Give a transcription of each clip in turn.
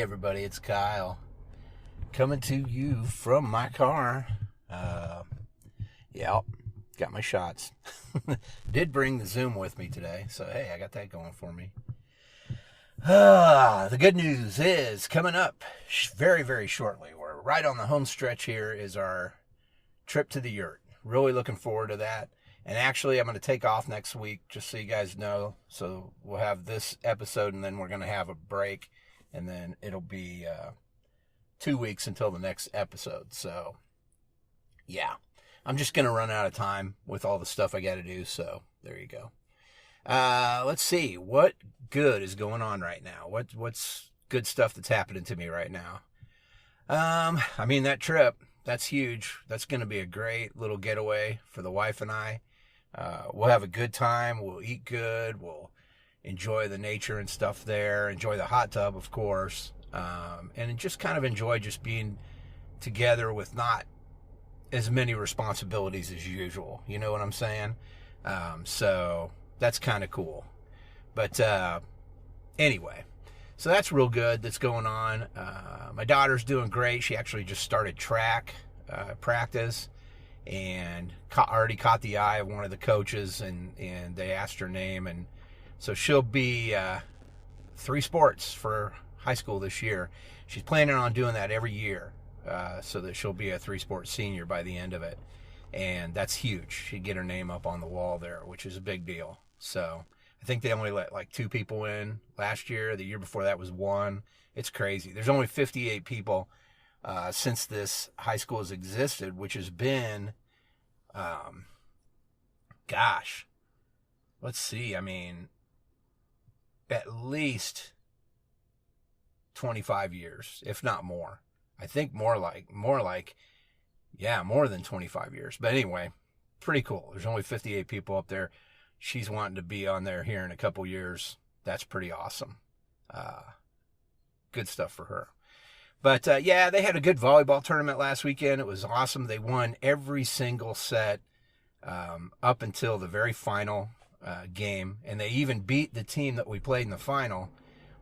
everybody, it's Kyle coming to you from my car. Yeah, got my shots. Did bring the Zoom with me today, so hey, I got that going for me. The good news is coming up very, very shortly. We're right on the home stretch here is our trip to the yurt. Really looking forward to that. And actually, I'm going to take off next week, just so you guys know. So we'll have this episode, and then we're going to have a break. And then it'll be 2 weeks until the next episode. So, yeah. I'm just going to run out of time with all the stuff I got to do. So, there you go. Let's see. What good is going on right now? What's good stuff that's happening to me right now? I mean, that trip, that's huge. That's going to be a great little getaway for the wife and I. We'll have a good time. We'll eat good. We'll enjoy the nature and stuff there. Enjoy the hot tub, of course. And just kind of enjoy just being together with not as many responsibilities as usual. You know what I'm saying? So that's kind of cool. But anyway, so that's real good that's going on. My daughter's doing great. She actually just started track practice. And already caught the eye of one of the coaches, and they asked her name, and so she'll be 3 sports for high school this year. She's planning on doing that every year, so that she'll be a 3-sport senior by the end of it, and that's huge. She'd get her name up on the wall there, which is a big deal. So I think they only let like 2 people in last year. The year before that was 1. It's crazy. There's only 58 people since this high school has existed, which has been, let's see, I mean, at least 25 years, if not more. I think more like, more than 25 years. But anyway, pretty cool. There's only 58 people up there. She's wanting to be on there here in a couple years. That's pretty awesome. Good stuff for her. But, yeah, they had a good volleyball tournament last weekend. It was awesome. They won every single set up until the very final game. And they even beat the team that we played in the final.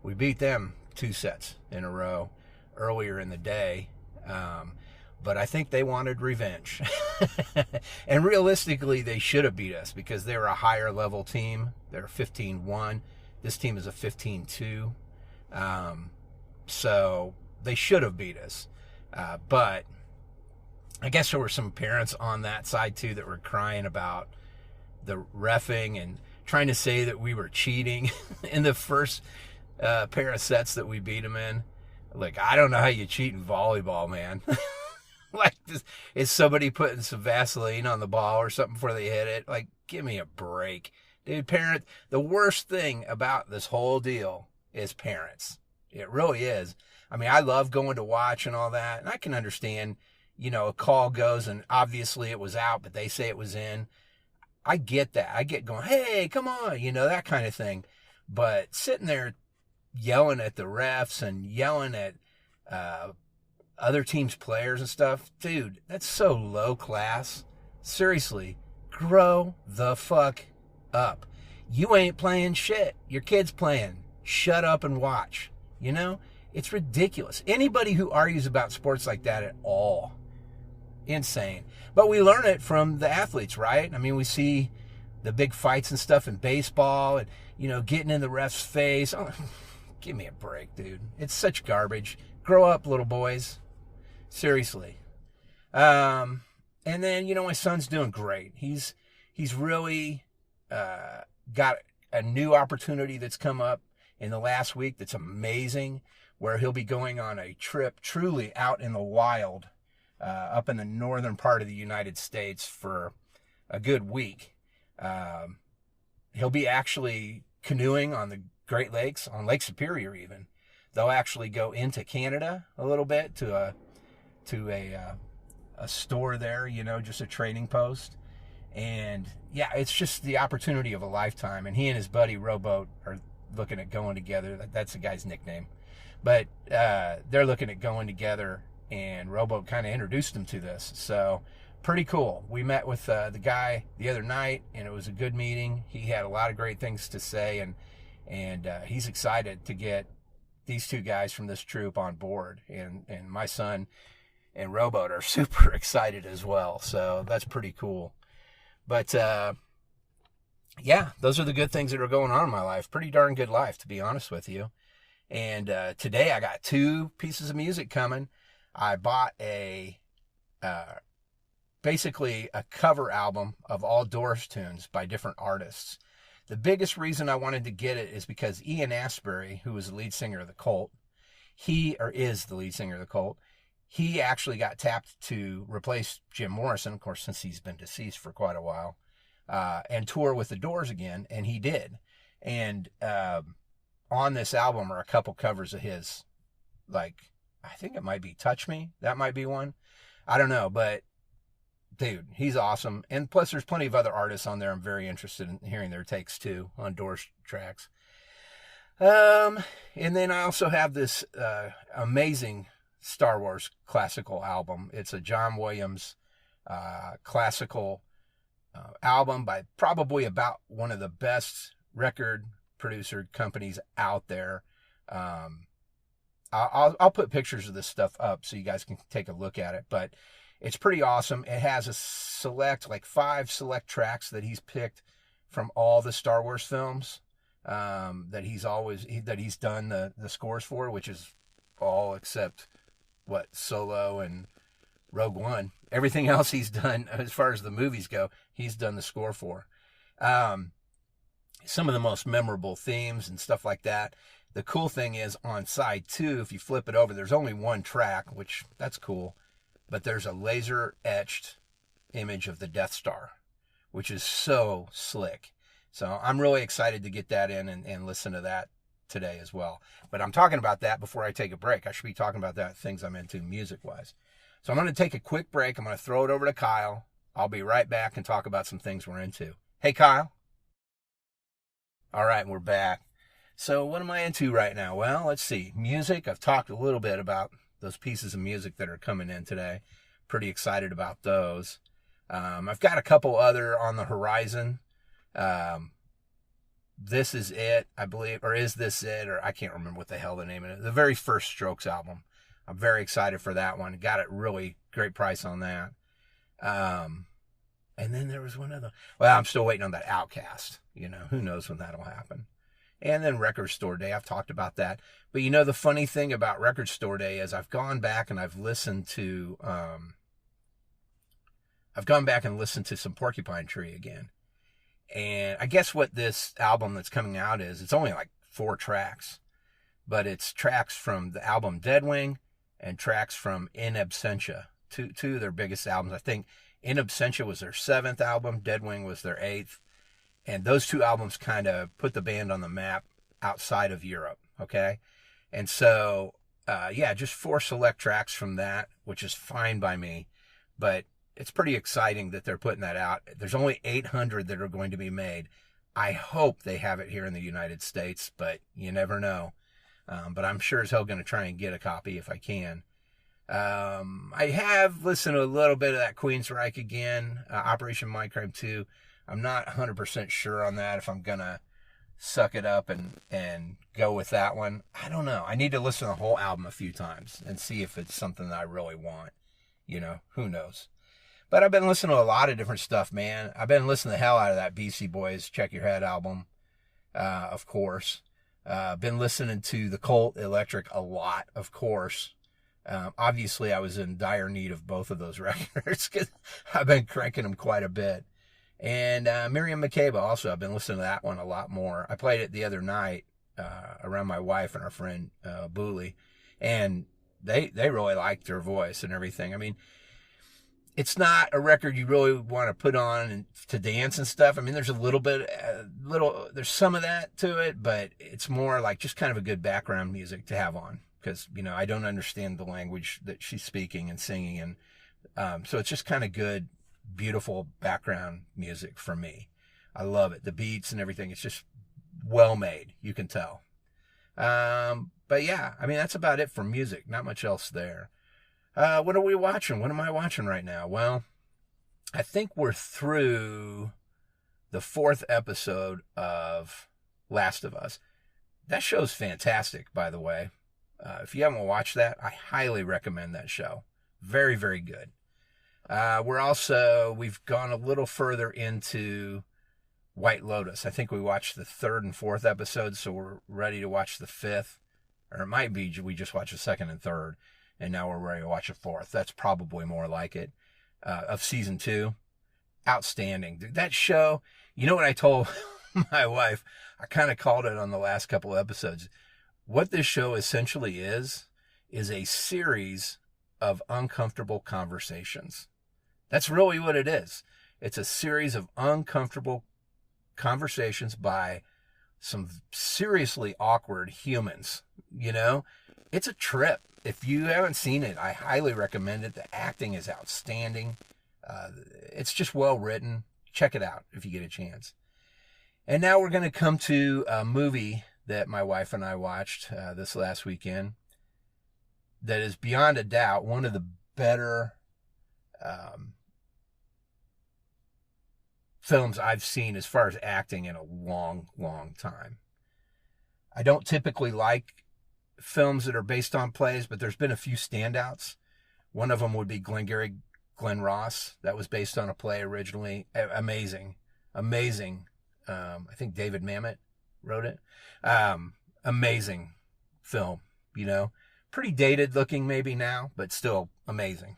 We beat them 2 sets in a row earlier in the day. But I think they wanted revenge. And realistically, they should have beat us because they were a higher level team. They're 15-1. This team is a 15-2. So they should have beat us. But I guess there were some parents on that side, too, that were crying about the reffing and trying to say that we were cheating in the first pair of sets that we beat them in. Like, I don't know how you cheat in volleyball, man. Like, is somebody putting some Vaseline on the ball or something before they hit it? Like, give me a break. Dude, the worst thing about this whole deal is parents. It really is. I mean, I love going to watch and all that, and I can understand, a call goes, and obviously it was out, but they say it was in. I get that. I get going, hey, come on, that kind of thing. But sitting there yelling at the refs and yelling at other teams' players and stuff, dude, that's so low class. Seriously, grow the fuck up. You ain't playing shit. Your kid's playing. Shut up and watch. It's ridiculous. Anybody who argues about sports like that at all, insane. But we learn it from the athletes, right? I mean, we see the big fights and stuff in baseball and, getting in the ref's face. Oh, give me a break, dude. It's such garbage. Grow up, little boys. Seriously. And then, my son's doing great. He's really got a new opportunity that's come up in the last week that's amazing, where he'll be going on a trip truly out in the wild, up in the northern part of the United States for a good week. He'll be actually canoeing on the Great Lakes, on Lake Superior even. They'll actually go into Canada a little bit to a store there, just a trading post. And yeah, it's just the opportunity of a lifetime. And he and his buddy Rowboat are looking at going together. That's the guy's nickname. But they're looking at going together, and Rowboat kind of introduced them to this. So pretty cool. We met with the guy the other night, and it was a good meeting. He had a lot of great things to say, and he's excited to get these two guys from this troupe on board, and my son and Rowboat are super excited as well. So that's pretty cool. But yeah, those are the good things that are going on in my life. Pretty darn good life, to be honest with you. And today I got 2 pieces of music coming. I bought basically a cover album of all Doors tunes by different artists. The biggest reason I wanted to get it is because Ian Astbury, who was the lead singer of the Cult, is the lead singer of the Cult, he actually got tapped to replace Jim Morrison, of course, since he's been deceased for quite a while, and tour with the Doors again, and he did. And on this album are a couple covers of his, like, I think it might be Touch Me. That might be one. I don't know, but dude, he's awesome. And plus there's plenty of other artists on there I'm very interested in hearing their takes too on Doors tracks. And then I also have this amazing Star Wars classical album. It's a John Williams classical album by probably about one of the best record producer companies out there. I'll put pictures of this stuff up so you guys can take a look at it, but it's pretty awesome. It has a 5 select tracks that he's picked from all the Star Wars films that he's done the scores for, which is all except Solo and Rogue One. Everything else he's done, as far as the movies go, he's done the score for. Some of the most memorable themes and stuff like that. The cool thing is on side 2, if you flip it over, there's only one track, which that's cool, but there's a laser etched image of the Death Star, which is so slick. So I'm really excited to get that in and listen to that today as well. But I'm talking about that before I take a break. I should be talking about that, things I'm into music-wise. So I'm going to take a quick break. I'm going to throw it over to Kyle. I'll be right back and talk about some things we're into. Hey, Kyle. All right, we're back. So what am I into right now? Well, let's see. Music. I've talked a little bit about those pieces of music that are coming in today. Pretty excited about those. I've got a couple other on the horizon. This Is It, I believe, or Is This It, or I can't remember what the hell the name of it is. The very first Strokes album. I'm very excited for that one. Got it really great price on that. And then there was one other. Well, I'm still waiting on that Outcast. Who knows when that'll happen. And then Record Store Day. I've talked about that. But the funny thing about Record Store Day is I've gone back and I've listened to some Porcupine Tree again. And I guess what this album that's coming out is, it's only like 4 tracks. But it's tracks from the album Deadwing and tracks from In Absentia. Two of their biggest albums. I think In Absentia was their 7th album. Deadwing was their 8th. And those 2 albums kind of put the band on the map outside of Europe, okay? And so, just 4 select tracks from that, which is fine by me. But it's pretty exciting that they're putting that out. There's only 800 that are going to be made. I hope they have it here in the United States, but you never know. But I'm sure as hell going to try and get a copy if I can. I have listened to a little bit of that Queensryche again, Operation Mindcrime 2. I'm not 100% sure on that, if I'm going to suck it up and go with that one. I don't know. I need to listen to the whole album a few times and see if it's something that I really want. Who knows. But I've been listening to a lot of different stuff, man. I've been listening the hell out of that BC Boys Check Your Head album, of course. Been listening to the Cult Electric a lot, of course. Obviously, I was in dire need of both of those records because I've been cranking them quite a bit. And Miriam Makeba also, I've been listening to that one a lot more. I played it the other night around my wife and our friend Booley, and they really liked her voice and everything. I mean, it's not a record you really want to put on and to dance and stuff. I mean, there's there's some of that to it, but it's more like just kind of a good background music to have on because, I don't understand the language that she's speaking and singing. And so it's just kind of good, beautiful background music for me. I love it. The beats and everything. It's just well made. You can tell. But yeah, I mean, that's about it for music. Not much else there. What are we watching? What am I watching right now? Well, I think we're through the 4th episode of Last of Us. That show's fantastic, by the way. If you haven't watched that, I highly recommend that show. Very, very good. We've gone a little further into White Lotus. I think we watched the 3rd and 4th episodes, so we're ready to watch the 5th. Or it might be we just watched the 2nd and 3rd, and now we're ready to watch the 4th. That's probably more like it. Of season 2. Outstanding. Dude, that show, you know what I told my wife? I kind of called it on the last couple episodes. What this show essentially is a series of uncomfortable conversations. That's really what it is. It's a series of uncomfortable conversations by some seriously awkward humans. You know, it's a trip. If you haven't seen it, I highly recommend it. The acting is outstanding. It's just well written. Check it out if you get a chance. And now we're going to come to a movie that my wife and I watched this last weekend that is beyond a doubt one of the better films I've seen as far as acting in a long, long time. I don't typically like films that are based on plays, but there's been a few standouts. One of them would be Glengarry Glen Ross. That was based on a play originally. Amazing. I think David Mamet wrote it. Amazing film, you know. Pretty dated looking maybe now, but still amazing.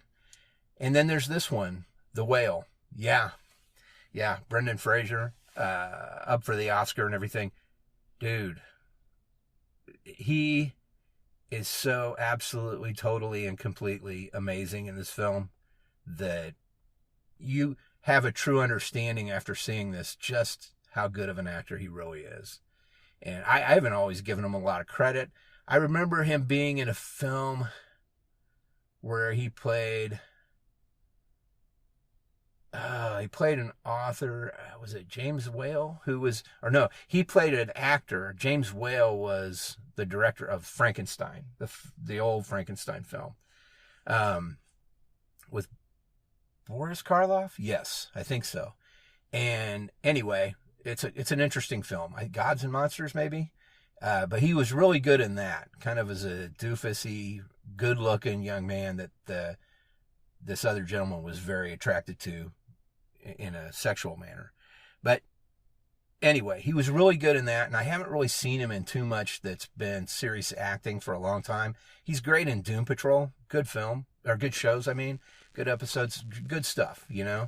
And then there's this one, The Whale. Yeah, Brendan Fraser, up for the Oscar and everything. Dude, he is so absolutely, totally, and completely amazing in this film that you have a true understanding after seeing this just how good of an actor he really is. And I haven't always given him a lot of credit. I remember him being in a film where he played an author. Was it James Whale? He played an actor. James Whale was the director of Frankenstein, the old Frankenstein film, with Boris Karloff. Yes, I think so. And anyway, it's an interesting film. Gods and Monsters, maybe. But he was really good in that, kind of as a doofusy, good-looking young man that this other gentleman was very attracted to in a sexual manner. But anyway, he was really good in that, and I haven't really seen him in too much that's been serious acting for a long time. He's great in Doom Patrol. Good film, or good shows, I mean. Good episodes, good stuff, you know.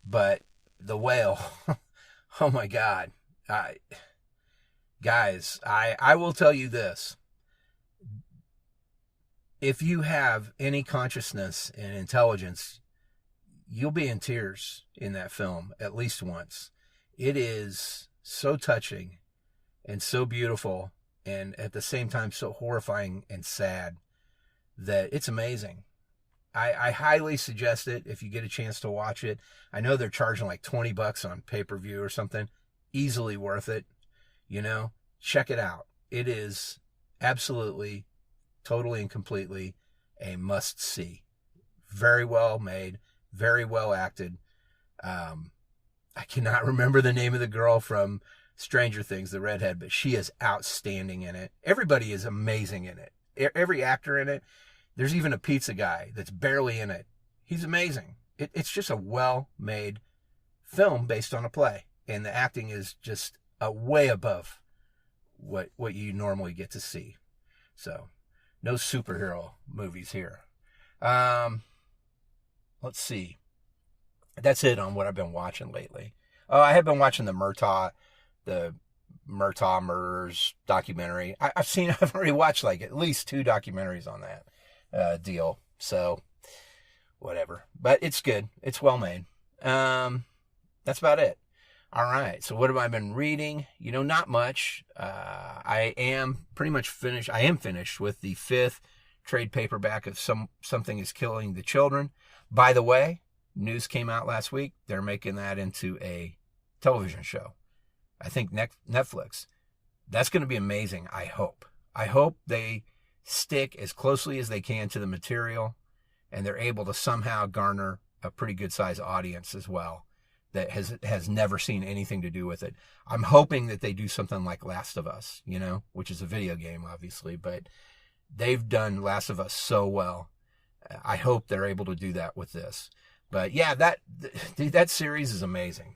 But The Whale, oh my God. Guys, I will tell you this. If you have any consciousness and intelligence, you'll be in tears in that film at least once. It is so touching and so beautiful and at the same time so horrifying and sad that it's amazing. I highly suggest it if you get a chance to watch it. I know they're charging like $20 on pay-per-view or something. Easily worth it. You know, check it out. It is absolutely, totally and completely a must-see. Very well made, very well acted. I cannot remember the name of the girl from Stranger Things, the redhead, but she is outstanding in it. Everybody is amazing in it. Every actor in it. There's even a pizza guy that's barely in it. He's amazing. It's just a well-made film based on a play. And the acting is just way above what you normally get to see. So, no superhero movies here. Let's see. That's it on what I've been watching lately. Oh, I have been watching the Murtaugh murders documentary. I've already watched like at least 2 documentaries on that deal. So, whatever. But it's good. It's well made. That's about it. All right. So what have I been reading? You know, not much. I am pretty much finished. I am finished with the 5th trade paperback of Something is Killing the Children. By the way, news came out last week. They're making that into a television show. I think Netflix. That's going to be amazing. I hope they stick as closely as they can to the material, and they're able to somehow garner a pretty good sized audience as well that has never seen anything to do with it. I'm hoping that they do something like Last of Us, you know, which is a video game, obviously, but they've done Last of Us so well. I hope they're able to do that with this. But yeah, that series is amazing.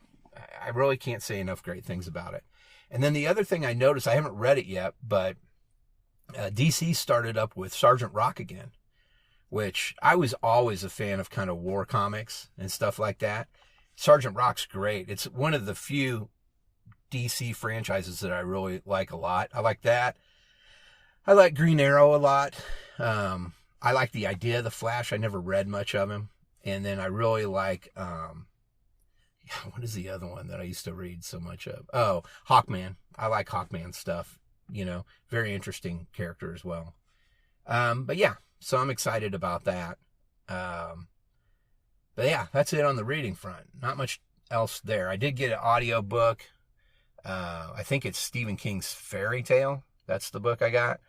I really can't say enough great things about it. And then the other thing I noticed, I haven't read it yet, but DC started up with Sergeant Rock again, which I was always a fan of, kind of war comics and stuff like that. Sergeant Rock's great. It's one of the few DC franchises that I really like a lot. I like that. I like Green Arrow a lot. I like the idea of the Flash. I never read much of him. And then I really like, what is the other one that I used to read so much of? Oh, Hawkman. I like Hawkman stuff. Very interesting character as well. But yeah, so I'm excited about that. But yeah, that's it on the reading front. Not much else there. I did get an audio book. I think it's Stephen King's Fairy Tale. That's the book I got.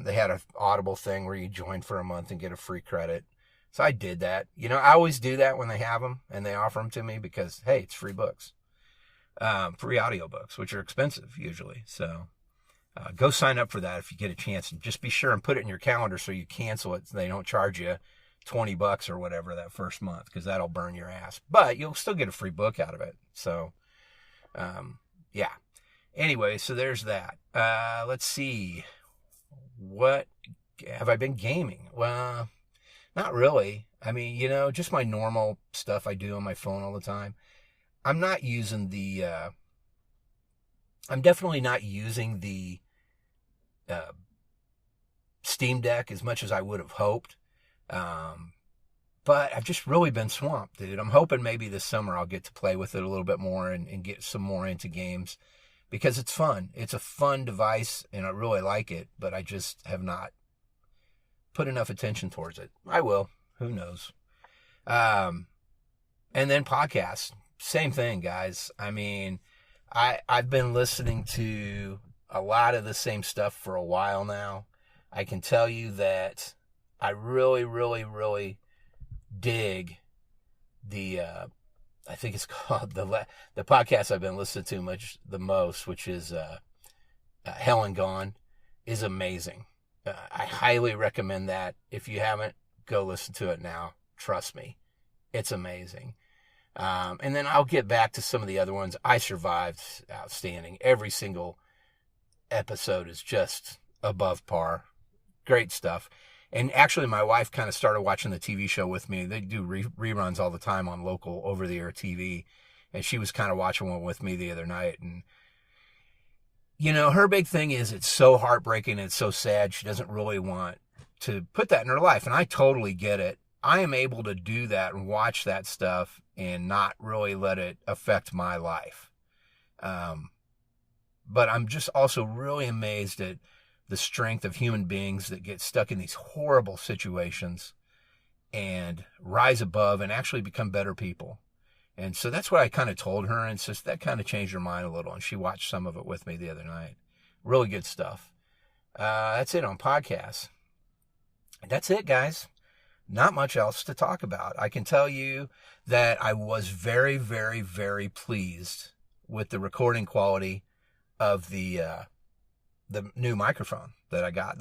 They had an Audible thing where you join for a month and get a free credit. So I did that. I always do that when they have them and they offer them to me because, hey, it's free books. Free audiobooks, which are expensive usually. So go sign up for that if you get a chance. And just be sure and put it in your calendar so you cancel it. So they don't charge you $20 or whatever that first month, because that'll burn your ass. But you'll still get a free book out of it. So, yeah. Anyway, so there's that. Let's see. What have I been gaming? Well, not really. I mean, just my normal stuff I do on my phone all the time. I'm not using I'm definitely not using the Steam Deck as much as I would have hoped. But I've just really been swamped, dude. I'm hoping maybe this summer I'll get to play with it a little bit more and get some more into games, because it's fun. It's a fun device and I really like it, but I just have not put enough attention towards it. I will. Who knows? And then podcasts. Same thing, guys. I mean, I've been listening to a lot of the same stuff for a while now. I can tell you that I really, really, really dig the, I think it's called the podcast I've been listening to the most, which is Hell and Gone, is amazing. I highly recommend that. If you haven't, go listen to it now. Trust me, it's amazing. And then I'll get back to some of the other ones. I Survived, outstanding. Every single episode is just above par. Great stuff. And actually, my wife kind of started watching the TV show with me. They do reruns all the time on local over-the-air TV. And she was kind of watching one with me the other night. And, her big thing is it's so heartbreaking and it's so sad. She doesn't really want to put that in her life. And I totally get it. I am able to do that and watch that stuff and not really let it affect my life. But I'm just also really amazed at the strength of human beings that get stuck in these horrible situations and rise above and actually become better people. And so that's what I kind of told her, and so that kind of changed her mind a little, and she watched some of it with me the other night. Really good stuff. That's it on podcasts. That's it, guys. Not much else to talk about. I can tell you that I was very, very, very pleased with the recording quality of the new microphone that I got.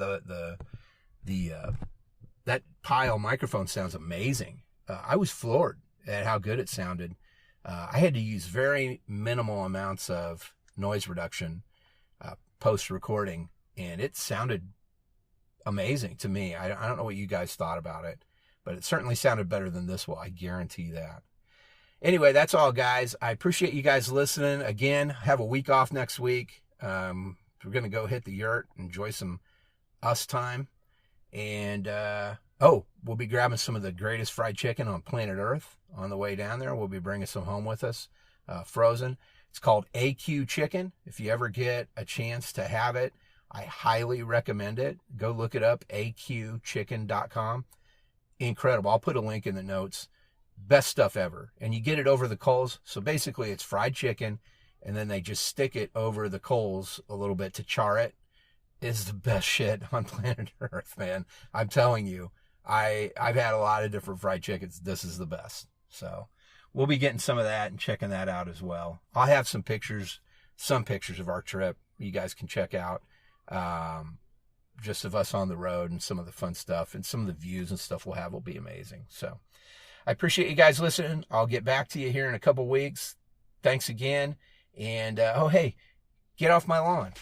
That Pile microphone sounds amazing. I was floored at how good it sounded. I had to use very minimal amounts of noise reduction post-recording, and it sounded amazing to me. I don't know what you guys thought about it, but it certainly sounded better than this will. I guarantee that. Anyway, that's all, guys. I appreciate you guys listening. Again, have a week off next week. We're going to go hit the yurt, enjoy some us time. And, we'll be grabbing some of the greatest fried chicken on planet Earth on the way down there. We'll be bringing some home with us, frozen. It's called AQ Chicken. If you ever get a chance to have it, I highly recommend it. Go look it up, aqchicken.com. Incredible. I'll put a link in the notes. Best stuff ever. And you get it over the coals. So basically it's fried chicken, and then they just stick it over the coals a little bit to char it. It's the best shit on planet Earth, man. I'm telling you. I've had a lot of different fried chickens. This is the best. So we'll be getting some of that and checking that out as well. I'll have some pictures of our trip you guys can check out. just of us on the road and some of the fun stuff and some of the views and stuff we'll have will be amazing. So I appreciate you guys listening. I'll get back to you here in a couple weeks. Thanks again. And, oh, hey, get off my lawn.